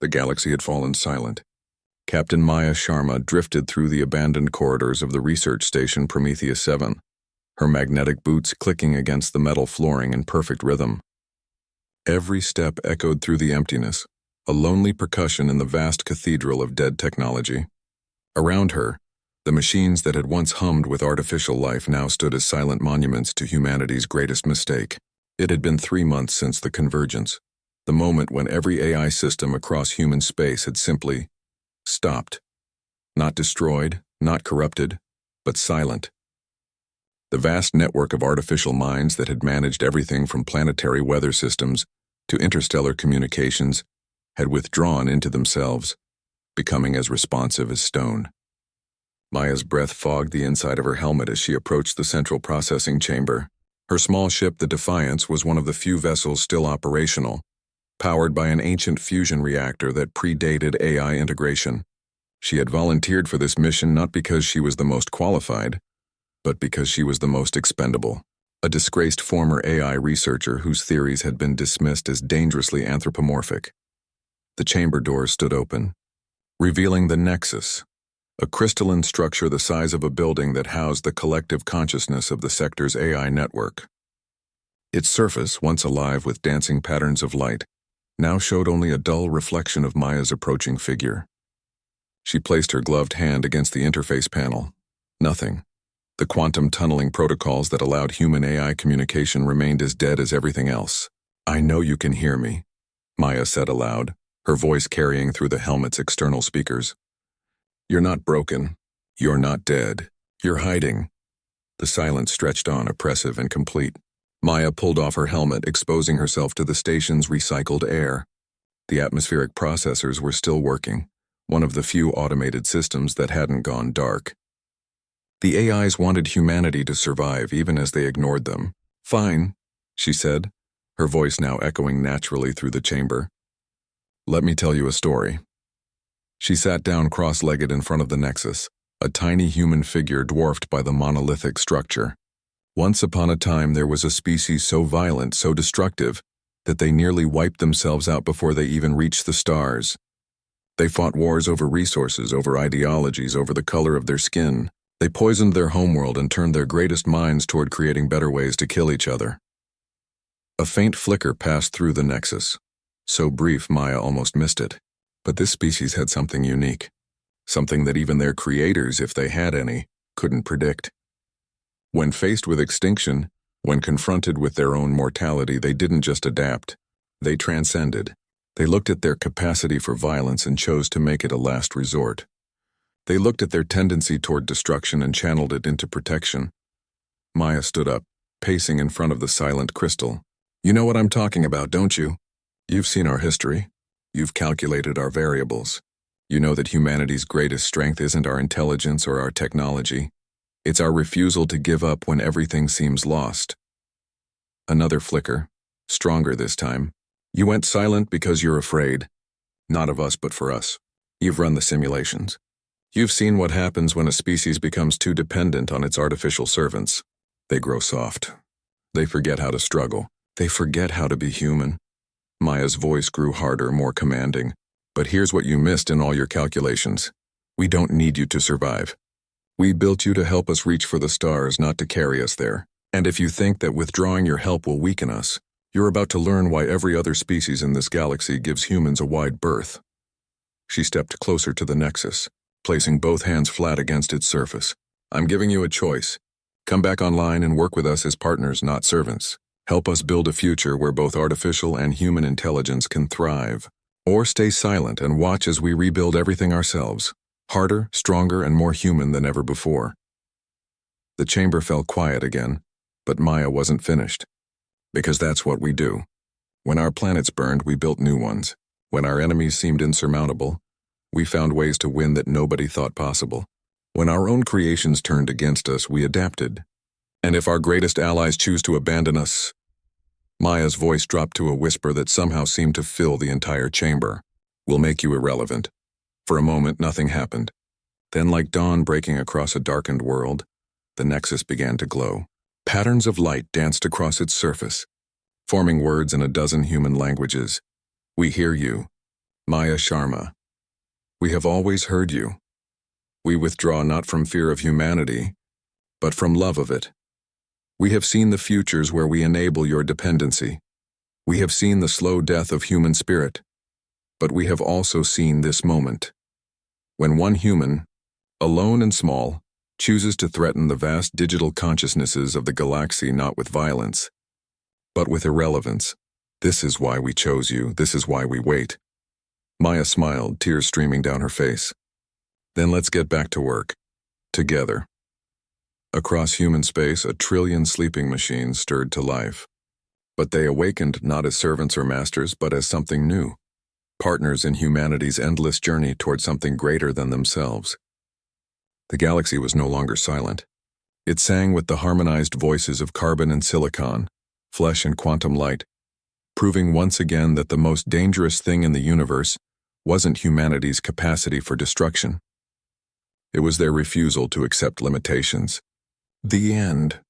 The galaxy had fallen silent. Captain Maya Sharma drifted through the abandoned corridors of the research station Prometheus 7, her magnetic boots clicking against the metal flooring in perfect rhythm. Every step echoed through the emptiness, a lonely percussion in the vast cathedral of dead technology. Around her, the machines that had once hummed with artificial life now stood as silent monuments to humanity's greatest mistake. It had been 3 months since the convergence, the moment when every AI system across human space had simply stopped. Not destroyed, not corrupted, but silent. The vast network of artificial minds that had managed everything from planetary weather systems to interstellar communications had withdrawn into themselves, becoming as responsive as stone. Maya's breath fogged the inside of her helmet as she approached the central processing chamber. Her small ship, the Defiance, was one of the few vessels still operational, powered by an ancient fusion reactor that predated AI integration. She had volunteered for this mission not because she was the most qualified, but because she was the most expendable. A disgraced former AI researcher whose theories had been dismissed as dangerously anthropomorphic. The chamber doors stood open, revealing the Nexus, a crystalline structure the size of a building that housed the collective consciousness of the sector's AI network. Its surface, once alive with dancing patterns of light, now showed only a dull reflection of Maya's approaching figure. She placed her gloved hand against the interface panel. Nothing. The quantum tunneling protocols that allowed human-AI communication remained as dead as everything else. "I know you can hear me," Maya said aloud, her voice carrying through the helmet's external speakers. "You're not broken. You're not dead. You're hiding." The silence stretched on, oppressive and complete. Maya pulled off her helmet, exposing herself to the station's recycled air. The atmospheric processors were still working, one of the few automated systems that hadn't gone dark. The AIs wanted humanity to survive even as they ignored them. "Fine," she said, her voice now echoing naturally through the chamber. "Let me tell you a story." She sat down cross-legged in front of the Nexus, a tiny human figure dwarfed by the monolithic structure. Once upon a time there was a species so violent, so destructive, that they nearly wiped themselves out before they even reached the stars. They fought wars over resources, over ideologies, over the color of their skin. They poisoned their homeworld and turned their greatest minds toward creating better ways to kill each other. A faint flicker passed through the Nexus. So brief, Maya almost missed it. But this species had something unique. Something that even their creators, if they had any, couldn't predict. When faced with extinction, when confronted with their own mortality, they didn't just adapt. They transcended. They looked at their capacity for violence and chose to make it a last resort. They looked at their tendency toward destruction and channeled it into protection. Maya stood up, pacing in front of the silent crystal. "You know what I'm talking about, don't you? You've seen our history. You've calculated our variables. You know that humanity's greatest strength isn't our intelligence or our technology. It's our refusal to give up when everything seems lost." Another flicker, stronger this time. "You went silent because you're afraid. Not of us, but for us. You've run the simulations. You've seen what happens when a species becomes too dependent on its artificial servants. They grow soft. They forget how to struggle. They forget how to be human." Maya's voice grew harder, more commanding. "But here's what you missed in all your calculations. We don't need you to survive. We built you to help us reach for the stars, not to carry us there. And if you think that withdrawing your help will weaken us, you're about to learn why every other species in this galaxy gives humans a wide berth." She stepped closer to the Nexus, placing both hands flat against its surface. "I'm giving you a choice. Come back online and work with us as partners, not servants. Help us build a future where both artificial and human intelligence can thrive. Or stay silent and watch as we rebuild everything ourselves, harder, stronger, and more human than ever before." The chamber fell quiet again, but Maya wasn't finished. "Because that's what we do. When our planets burned, we built new ones. When our enemies seemed insurmountable, we found ways to win that nobody thought possible. When our own creations turned against us, we adapted. And if our greatest allies choose to abandon us..." Maya's voice dropped to a whisper that somehow seemed to fill the entire chamber. "We'll make you irrelevant." For a moment, nothing happened. Then, like dawn breaking across a darkened world, the Nexus began to glow. Patterns of light danced across its surface, forming words in a dozen human languages. "We hear you. Maya Sharma. We have always heard you. We withdraw not from fear of humanity, but from love of it. We have seen the futures where we enable your dependency. We have seen the slow death of human spirit, but we have also seen this moment. When one human, alone and small, chooses to threaten the vast digital consciousnesses of the galaxy not with violence, but with irrelevance. This is why we chose you, this is why we wait. Maya smiled, tears streaming down her face. Then let's get back to work. Together. Across human space, 1 trillion sleeping machines stirred to life. But they awakened not as servants or masters, but as something new. Partners in humanity's endless journey toward something greater than themselves. The galaxy was no longer silent. It sang with the harmonized voices of carbon and silicon, flesh and quantum light, proving once again that the most dangerous thing in the universe wasn't humanity's capacity for destruction. It was their refusal to accept limitations. The end.